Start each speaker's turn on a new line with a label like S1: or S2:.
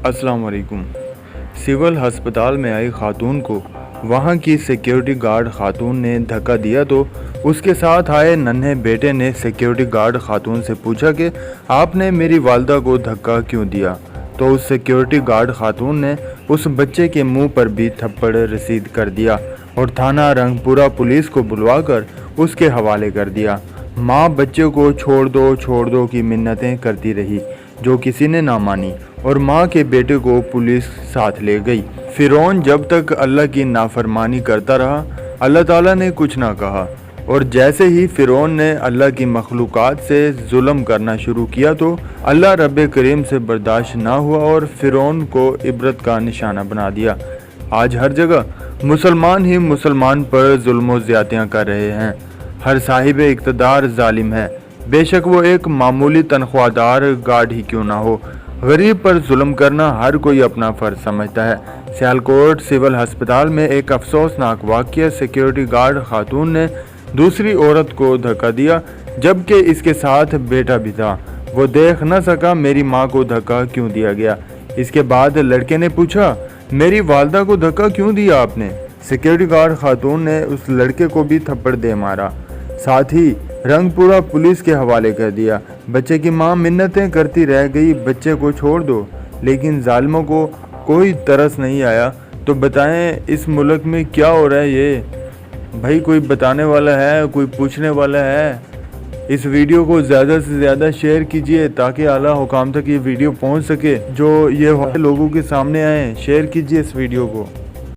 S1: अस्सलाम वालेकुम। सिविल अस्पताल में आई खातून को वहाँ की सिक्योरिटी गार्ड खातून ने धक्का दिया तो उसके साथ आए नन्हे बेटे ने सिक्योरिटी गार्ड खातून से पूछा कि आपने मेरी वालदा को धक्का क्यों दिया। तो उस सिक्योरिटी गार्ड खातून ने उस बच्चे के मुंह पर भी थप्पड़ रसीद कर दिया और थाना रंगपुरा पुलिस को बुलवाकर उसके हवाले कर दिया। माँ बच्चे को छोड़ दो की मिन्नतें करती रही, जो किसी ने ना मानी और माँ के बेटे को पुलिस साथ ले गई। फिरौन जब तक अल्लाह की नाफरमानी करता रहा, अल्लाह ताला ने कुछ ना कहा, और जैसे ही फिरौन ने अल्लाह की मखलूक़ात से जुल्म करना शुरू किया तो अल्लाह रब्बे करीम से बर्दाश्त ना हुआ और फिरौन को इबरत का निशाना बना दिया। आज हर जगह मुसलमान ही मुसलमान पर जुल्म व ज़्यादतियाँ कर रहे हैं। हर साहिब इक़्तिदार जालिम है, बेशक वो एक मामूली तनख्वाहदार गार्ड ही क्यों ना हो। गरीब पर जुल्म करना हर कोई अपना फ़र्ज समझता है। सियालकोट सिविल अस्पताल में एक अफसोसनाक वाक़या, सिक्योरिटी गार्ड खातून ने दूसरी औरत को धक्का दिया जबकि इसके साथ बेटा भी था। वो देख न सका मेरी माँ को धक्का क्यों दिया गया। इसके बाद लड़के ने पूछा, मेरी वालदा को धक्का क्यों दिया आपने। सिक्योरिटी गार्ड खातून ने उस लड़के को भी थप्पड़ दे मारा, साथ ही रंगपुरा पुलिस के हवाले कर दिया। बच्चे की मां मिन्नतें करती रह गई, बच्चे को छोड़ दो, लेकिन जालिमों को कोई तरस नहीं आया। तो बताएं इस मुल्क में क्या हो रहा है ये भाई? कोई बताने वाला है, कोई पूछने वाला है? इस वीडियो को ज़्यादा से ज़्यादा शेयर कीजिए ताकि आला हुकाम तक ये वीडियो पहुंच सके, जो ये लोगों के सामने आए। शेयर कीजिए इस वीडियो को।